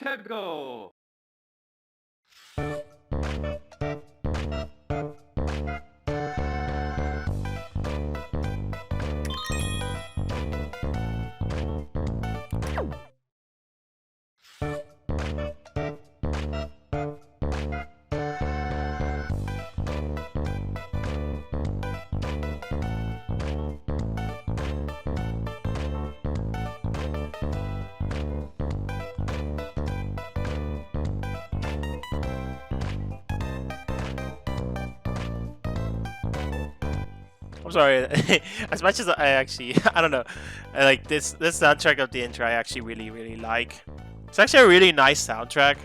Let's go. I'm sorry. As much as I actually, I don't know, like this soundtrack of the intro, I actually really like. It's actually a really nice soundtrack.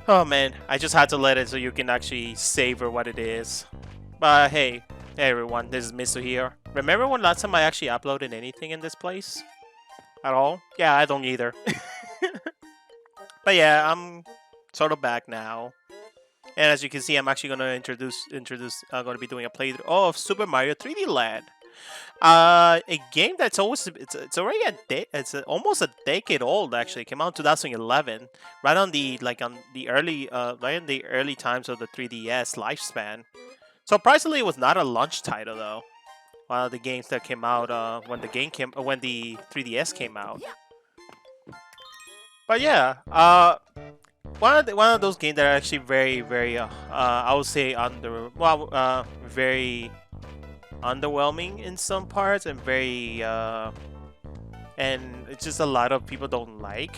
Oh man, I just had to let it so you can actually savor what it is. But hey everyone, this is Mizu here. Remember when last time I actually uploaded anything in this place? At all? Yeah, I don't either. But yeah, I'm sort of back now. And as you can see, I'm actually gonna gonna be doing a playthrough of Super Mario 3D Land. A game that's it's already almost a decade old actually. It came out in 2011, right on the right in the early times of the 3DS lifespan. Surprisingly, it was not a launch title though. One of the games that came out when the 3DS came out. But yeah, one of those games that are actually very I would say very underwhelming in some parts and very and it's just a lot of people don't like.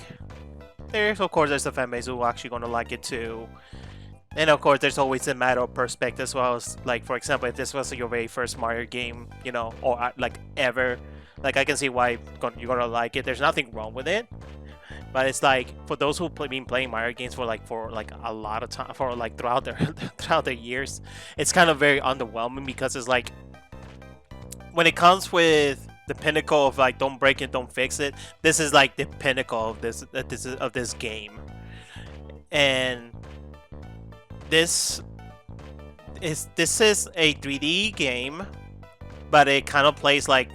There's of course there's a fan base who are actually gonna like it too. And of course there's always a matter of perspective as well as, like, for example, if this was your very first Mario game, you know, or like ever, like I can see why you're gonna like it. There's nothing wrong with it. But it's like for those who been playing Mario games for like a lot of time, for like throughout their throughout their years, it's kind of very underwhelming because it's like when it comes with the pinnacle of like don't break it, don't fix it. This is like the pinnacle of this game, and this this is a 3D game, but it kind of plays like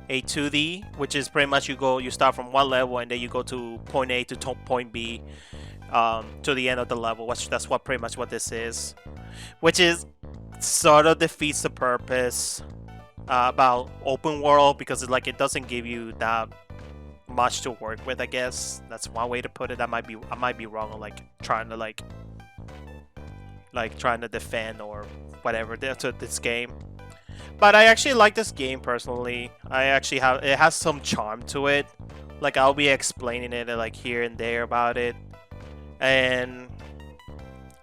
a 2D, which is pretty much you start from one level and then you go to point A to point B, to the end of the level. That's what pretty much what this is, which is sort of defeats the purpose about open world because it doesn't give you that much to work with. I guess that's one way to put it. I might be wrong on like trying to trying to defend or whatever to this game. But I actually like this game personally. It has some charm to it. Like I'll be explaining it like here and there about it. And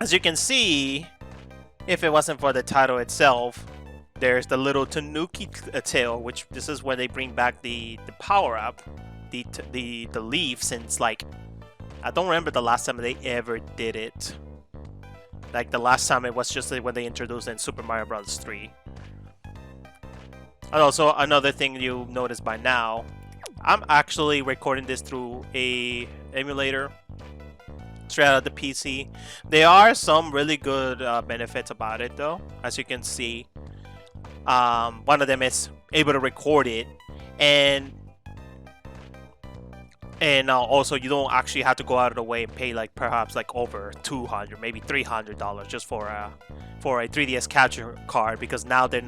as you can see, if it wasn't for the title itself, there's the little Tanuki tail, which this is where they bring back the power up, the leaf. Since like I don't remember the last time they ever did it. Like the last time it was just when they introduced it in Super Mario Bros. 3. And also another thing you notice by now, I'm actually recording this through a emulator straight out of the PC. There are some really good benefits about it though, as you can see. One of them is able to record it, and also you don't actually have to go out of the way and pay like perhaps like over $200, maybe $300 just for a 3DS capture card, because now the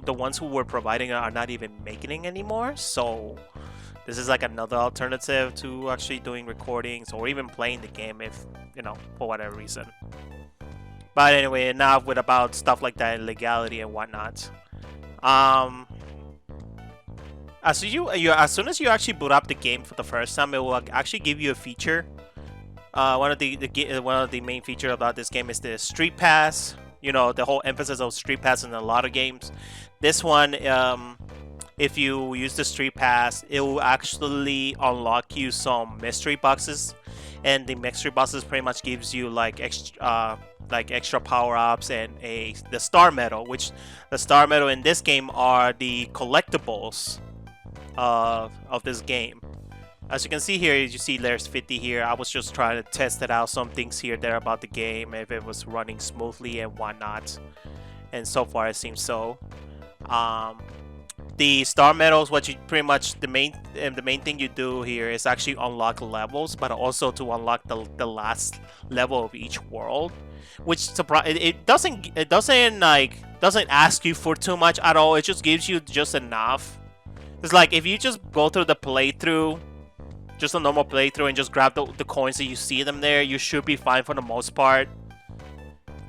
ones who were providing it are not even making it anymore. So this is like another alternative to actually doing recordings or even playing the game if, you know, for whatever reason. But anyway, enough with about stuff like that, legality and whatnot. As soon as you actually boot up the game for the first time, it will actually give you a feature. One of the main features about this game is the Street Pass. You know, the whole emphasis of Street Pass in a lot of games. This one, if you use the Street Pass, it will actually unlock you some mystery boxes, and the mystery boxes pretty much gives you like extra power-ups and the star medal, which the star medal in this game are the collectibles of this game. As you can see here, you see there's 50 here. I was just trying to test it out, some things here there about the game, if it was running smoothly and whatnot. And so far it seems so. The star medals, what you pretty much the main thing you do here is actually unlock levels, but also to unlock the last level of each world, which it doesn't ask you for too much at all. It just gives you just enough. It's like if you just go through the playthrough, just a normal playthrough, and just grab the coins that you see them there, you should be fine for the most part.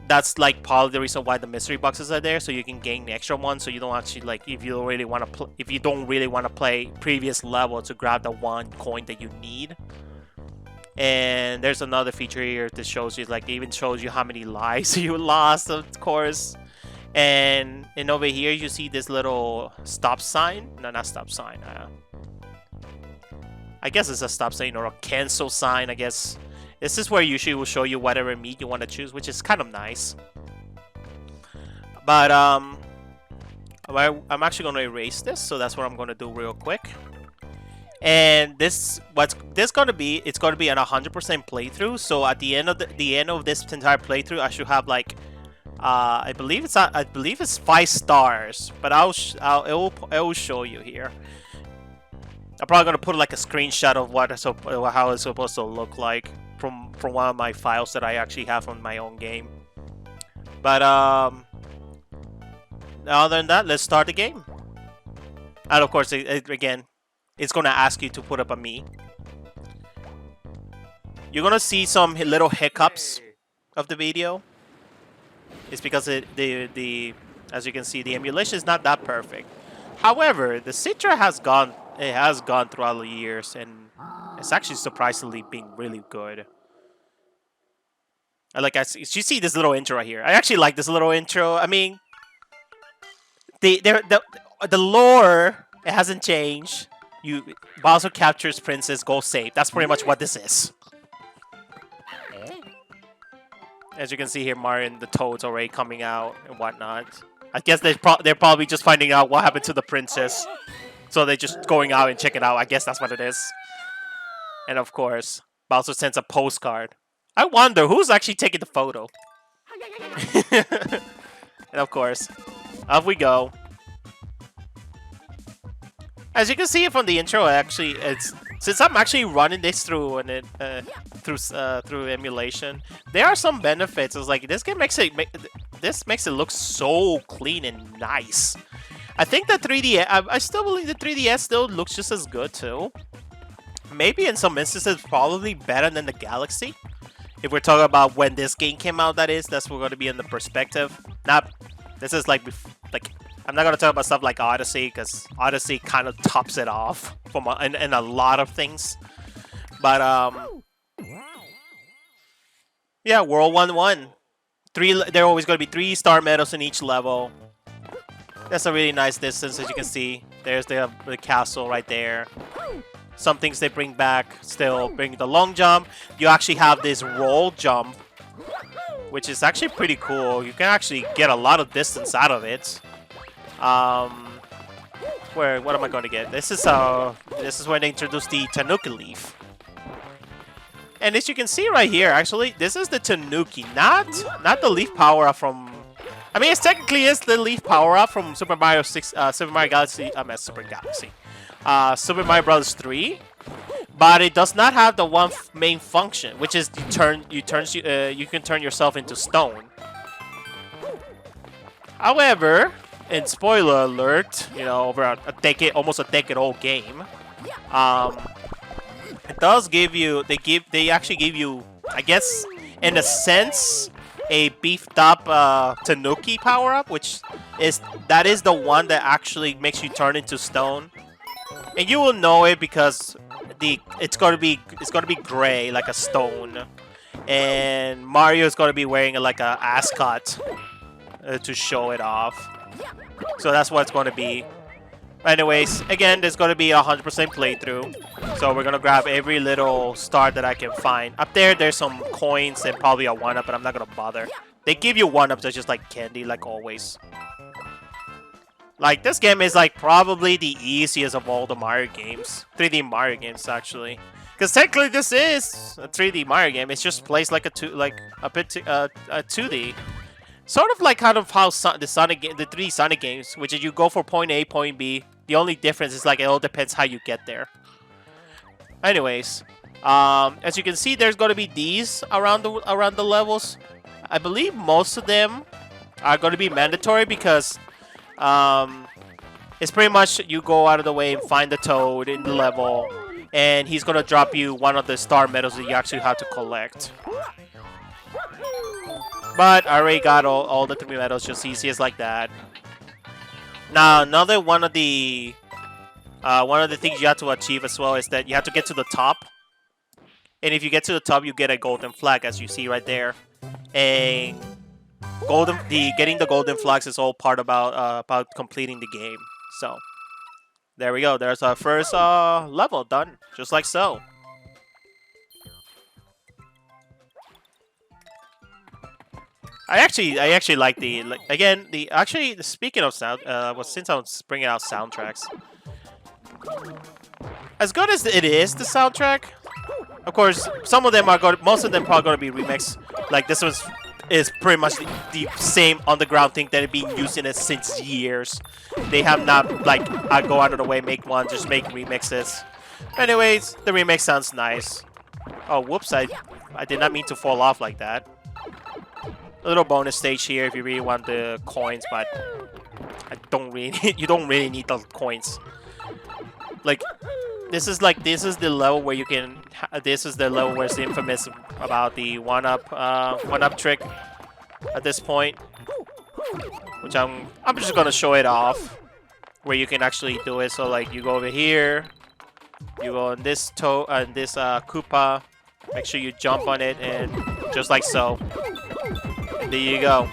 That's like probably the reason why the mystery boxes are there, so you can gain the extra one. So you don't actually like if you don't really want to play previous level to grab the one coin that you need. And there's another feature here that shows you, like, it even shows you how many lives you lost, of course. And over here you see this little stop sign. No, not stop sign. I guess it's a stop sign or a cancel sign, I guess. This is where usually will show you whatever meat you want to choose, which is kind of nice. But I'm actually going to erase this, so that's what I'm going to do real quick. And what's this going to be? It's going to be an 100% playthrough. So at the end of this entire playthrough, I should have like I believe it's 5 stars, but it will show you here. I'm probably gonna put like a screenshot of how it's supposed to look like from one of my files that I actually have on my own game. But other than that, let's start the game. And of course, again, it's gonna ask you to put up a me. You're gonna see some little hiccups of the video. It's because as you can see, the emulation is not that perfect. However, the Citra has gone throughout the years, and it's actually surprisingly been really good. You see this little intro right here. I actually like this little intro. I mean, the lore, it hasn't changed. Bowser captures princess, go save. That's pretty much what this is. As you can see here, Mario and the Toads already coming out and whatnot. I guess they're probably just finding out what happened to the princess. So they're just going out and check it out. I guess that's what it is. And of course, Bowser sends a postcard. I wonder who's actually taking the photo. And of course, off we go. As you can see from the intro, actually, since I'm actually running this through through emulation, there are some benefits. It's like this game makes it look so clean and nice. I think the 3DS, I still believe the 3DS still looks just as good too. Maybe in some instances, probably better than the Galaxy. If we're talking about when this game came out, that's what we're going to be in the perspective. This is like I'm not going to talk about stuff like Odyssey, because Odyssey kind of tops it off in a lot of things. But yeah, World 1-1. There are always going to be 3 star medals in each level. That's a really nice distance, as you can see. There's the castle right there. Some things they bring back still bring the long jump. You actually have this roll jump, which is actually pretty cool. You can actually get a lot of distance out of it. What am I going to get? This is when they introduce the Tanuki leaf. And as you can see right here, actually, this is the Tanuki, not the leaf power up from. I mean, it technically is the leaf power up from Super Mario Galaxy. Super Mario Bros. 3, but it does not have the one main function, which is you can turn yourself into stone. However, and spoiler alert, over a decade, almost a decade old game, it does give you. They actually give you, I guess, in a sense, a beefed up Tanuki power up, which is the one that actually makes you turn into stone. And you will know it because it's gonna be gray like a stone, and Mario is gonna be wearing like a ascot to show it off. So that's what it's gonna be. Anyways, again, there's gonna be 100% playthrough. So we're gonna grab every little star that I can find. Up there's some coins and probably a 1-up, but I'm not gonna bother. They give you 1-ups that's just like candy, like always. Like, this game is like probably the easiest of all the Mario games. 3D Mario games, actually. Because technically this is a 3D Mario game. It just plays like a 2D. Sort of like kind of how the 3D Sonic games, which is you go for point A, point B, The only difference is like it all depends how you get there. Anyways, as you can see, there's going to be these around the levels. I believe most of them are going to be mandatory because it's pretty much you go out of the way and find the toad in the level, and he's going to drop you one of the star medals that you actually have to collect. But I already got all the 3 medals, just easy as like that. Now, another one of the things you have to achieve as well is that you have to get to the top. And if you get to the top, you get a golden flag, as you see right there. And getting the golden flags is all part about completing the game. So there we go. There's our first level done, just like so. I actually like speaking of sound, since I was bringing out soundtracks, as good as it is, the soundtrack, of course, most of them probably going to be remixed. Like this is pretty much the same underground thing that have been using it since years. They have not like go out of the way, make one, just make remixes. Anyways, the remix sounds nice. Oh, whoops! I did not mean to fall off like that. A little bonus stage here if you really want the coins, but you don't really need the coins. Like this is the level where you can. This is the level where it's infamous about the one-up trick. At this point, which I'm just gonna show it off, where you can actually do it. So like you go over here, you go on this Koopa. Make sure you jump on it, and just like so. And there you go.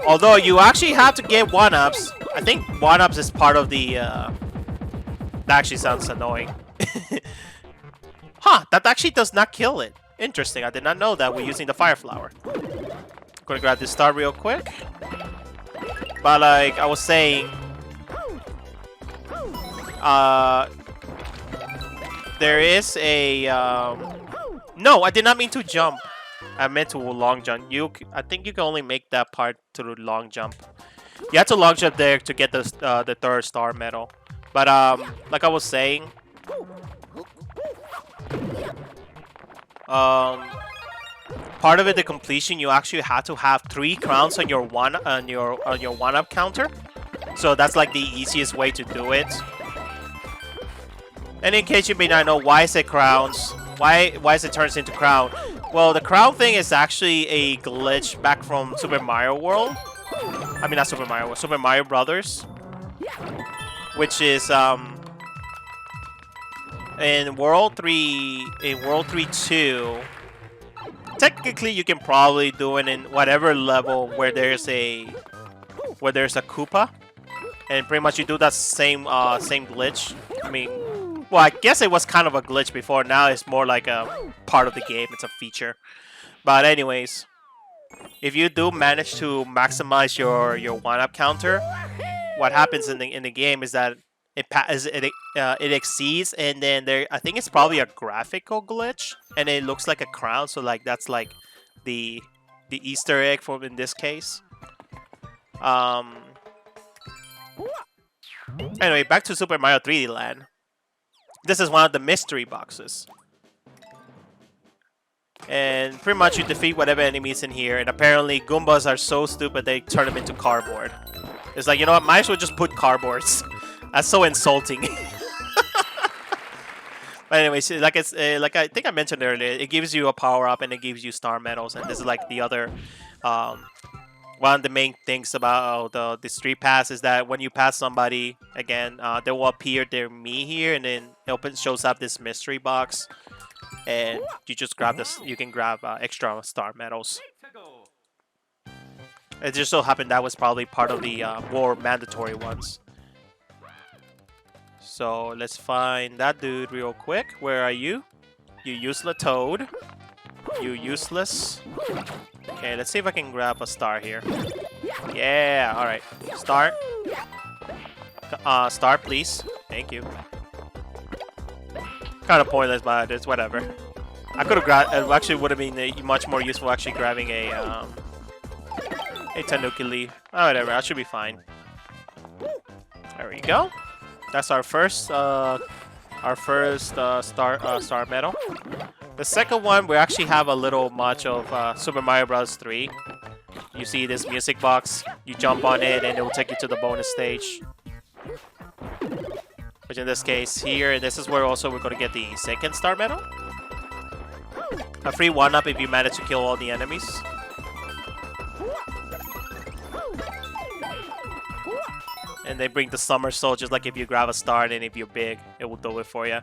Although you actually have to get 1-ups. I think 1-ups is part of the. That actually sounds annoying. Huh, that actually does not kill it. Interesting, I did not know that we're using the fire flower. Gonna grab this star real quick. But like I was saying, there is a no, I did not mean to jump. I meant to long jump. I think you can only make that part through long jump. You have to long jump there to get the 3rd star medal. But like I was saying, part of it, the completion, you actually have to have 3 crowns on your 1-up counter. So that's like the easiest way to do it. And in case you may not know, why is it crowns? Why is it turns into crown? Well, the crown thing is actually a glitch back from Super Mario World. I mean, not Super Mario World, Super Mario Brothers. Which is in World 3 2. Technically, you can probably do it in whatever level where there's a Koopa, and pretty much you do that same glitch. I mean, well, I guess it was kind of a glitch before. Now it's more like a part of the game. It's a feature. But anyways, if you do manage to maximize your 1-up counter, what happens in the game is that it exceeds, and then I think it's probably a graphical glitch, and it looks like a crown. So like that's like the Easter egg for in this case. Anyway, back to Super Mario 3D Land. This is one of the mystery boxes. And pretty much you defeat whatever enemies in here, and apparently Goombas are so stupid they turn them into cardboard. It's like, you know what, might as well just put cardboards. That's so insulting. But anyways, like I think I mentioned earlier, it gives you a power-up and it gives you star medals, and this is like the other one of the main things about the street pass is that when you pass somebody, again, they will appear their me here, and then it shows up this mystery box, and you just grab this. You can grab extra star medals. It just so happened that was probably part of the more mandatory ones. So let's find that dude real quick. Where are you? You useless toad. You useless. Okay, let's see if I can grab a star here. Yeah, alright. Star. Star, please. Thank you. Kind of pointless, but it's whatever. I could have grabbed... It actually would have been much more useful actually grabbing a Tanuki leaf. Oh, whatever. I should be fine. There we go. That's our first star medal. The second one, we actually have a little much of Super Mario Bros. 3. You see this music box, you jump on it, and it will take you to the bonus stage. Which in this case here, this is where also we're going to get the second star medal. A free 1-up if you manage to kill all the enemies. And they bring the somersault just like if you grab a star, and if you're big, it will do it for you.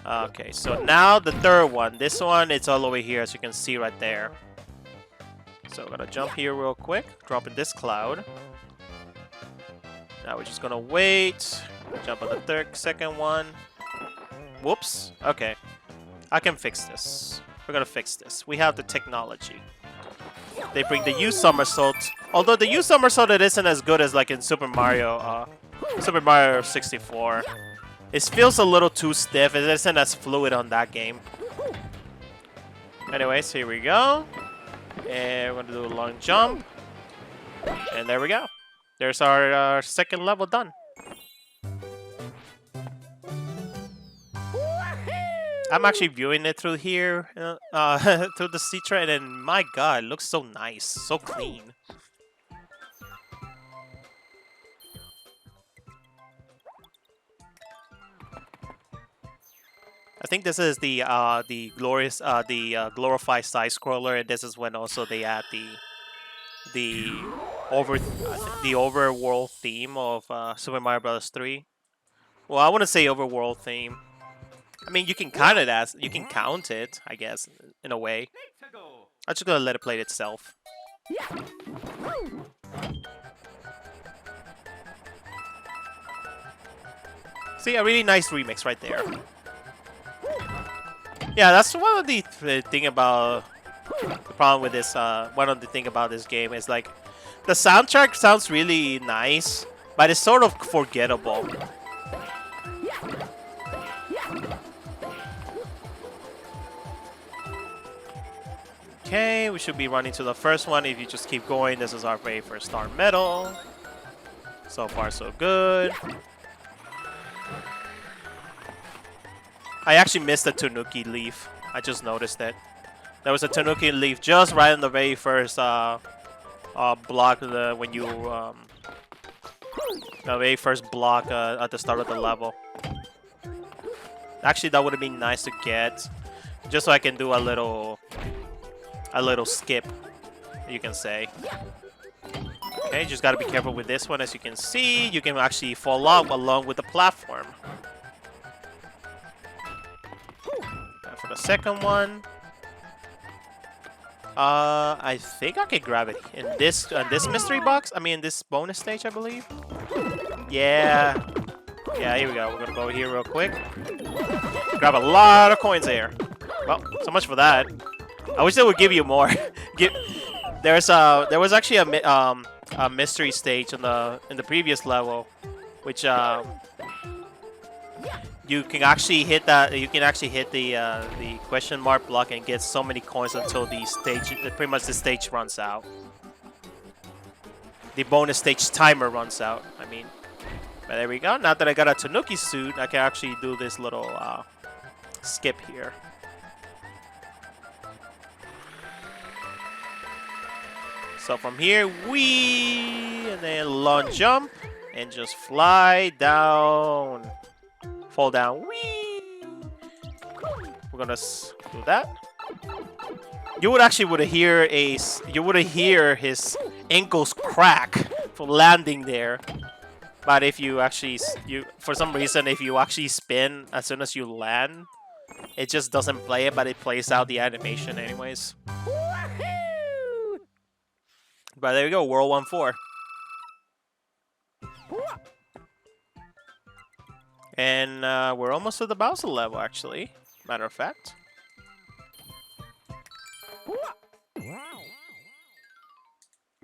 Okay, so now the third one. This one, it's all over here, as you can see right there. So we're gonna jump here real quick, drop in this cloud. Now we're just gonna wait. Jump on the second one. Whoops. Okay. I can fix this. We're gonna fix this. We have the technology. They bring the U somersault. Although the U somersault, it isn't as good as like in Super Mario 64. It feels a little too stiff. It isn't as fluid on that game. Anyways, here we go. And we're gonna do a long jump. And there we go. There's our second level done. I'm actually viewing it through here, through the Citra, and my god, it looks so nice, so clean. I think this is the glorified side scroller, and this is when also they add the overworld theme of Super Mario Bros. 3. Well, I wouldn't say overworld theme. I mean, you can count it, I guess, in a way. I'm just gonna let it play itself. See, a really nice remix right there. Yeah, that's one of the thing about the problem with this. One of the thing about this game is like the soundtrack sounds really nice, but it's sort of forgettable. Okay, we should be running to the first one. If you just keep going, this is our very first star medal. So far, so good. I actually missed the Tanuki leaf. I just noticed it. There was a Tanuki leaf just right in the very first block. When you the very first block at the start of the level. Actually, that would have been nice to get, just so I can do a little skip, you can say. Okay, just gotta be careful with this one. As you can see, you can actually fall off along with the platform. And for the second one, I think I can grab it in this mystery box. I mean, this bonus stage, I believe. Yeah. Yeah, here we go. We're gonna go here real quick. Grab a lot of coins there. Well, so much for that. I wish they would give you more. There was actually a mystery stage in the previous level, which you can actually hit that. You can actually hit the question mark block and get so many coins until pretty much the stage runs out. The bonus stage timer runs out. I mean, but there we go. Now that I got a Tanuki suit, I can actually do this little skip here. So from here, and then long jump, and just fly down, fall down, We're gonna do that. You would hear his ankles crack from landing there. But if you actually, for some reason, if you actually spin as soon as you land, it just doesn't play it, but it plays out the animation anyways. But there we go, World 1-4. And we're almost to the Bowser level, actually. Matter of fact.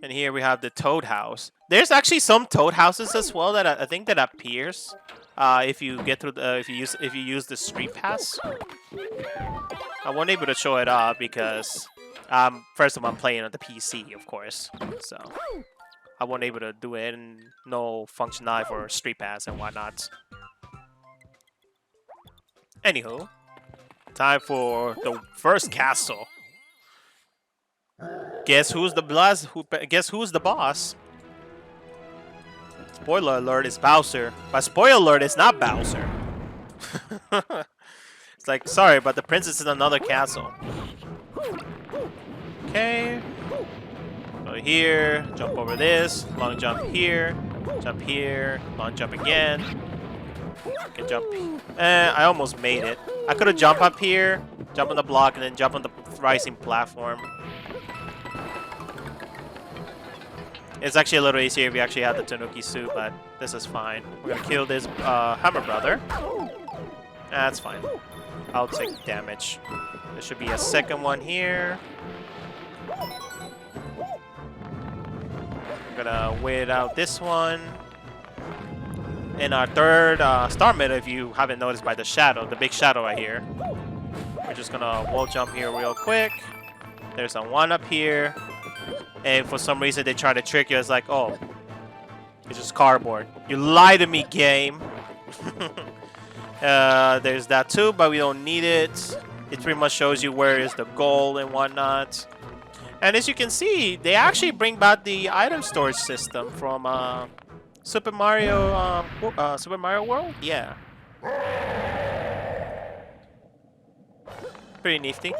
And here we have the Toad House. There's actually some Toad Houses as well that I think that appears if you get through if you use the Street Pass. I wasn't able to show it up because first of all, I'm playing on the PC, of course. So I wasn't able to do it, and no functionality for Street Pass and whatnot. Anywho, time for the first castle. Guess who's the boss? Guess who's the boss? Spoiler alert, it's Bowser. But spoiler alert, it's not Bowser. It's like, sorry, but the princess is in another castle. Okay. Go here, jump over this, long jump here, long jump again. Can jump. I almost made it. I could have jumped up here, jump on the block, and then jump on the rising platform. It's actually a little easier if you actually have the Tanuki suit, but this is fine. We're gonna kill this Hammer Brother. That's fine. I'll take damage. There should be a second one here. I'm gonna wait out this one. And our third star meta, if you haven't noticed by the shadow, the big shadow right here. We're just gonna wall jump here real quick. There's a one up here. And for some reason they try to trick you. It's like, oh, it's just cardboard. You lie to me, game. There's that too, but we don't need it. It pretty much shows you where is the goal and whatnot. And as you can see, they actually bring back the item storage system from Super Mario World. Yeah, pretty nifty.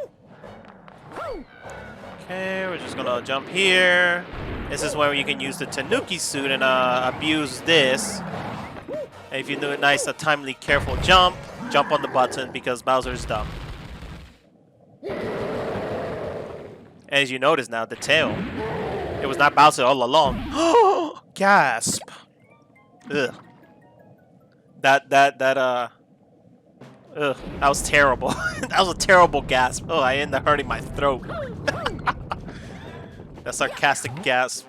Okay, we're just gonna jump here. This is where you can use the Tanuki suit and abuse this. And if you do a nice, timely, careful jump on the button because Bowser's dumb. As you notice now, the tail. It was not Bowser all along. Gasp! Ugh. That was terrible. That was a terrible gasp. Oh, I ended up hurting my throat. That sarcastic gasp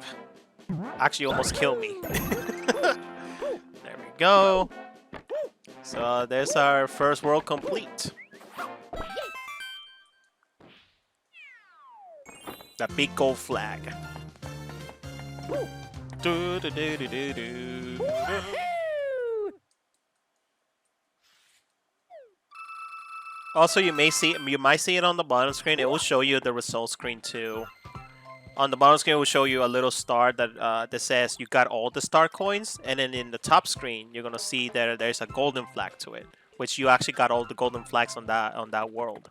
actually almost killed me. There we go. So there's our first world complete. That big gold flag. Do, do, do, do, do, do. Also, you might see it on the bottom screen. It will show you the result screen too. On the bottom screen, it will show you a little star that says you got all the star coins, and then in the top screen, you're gonna see that there's a golden flag to it, which you actually got all the golden flags on that world.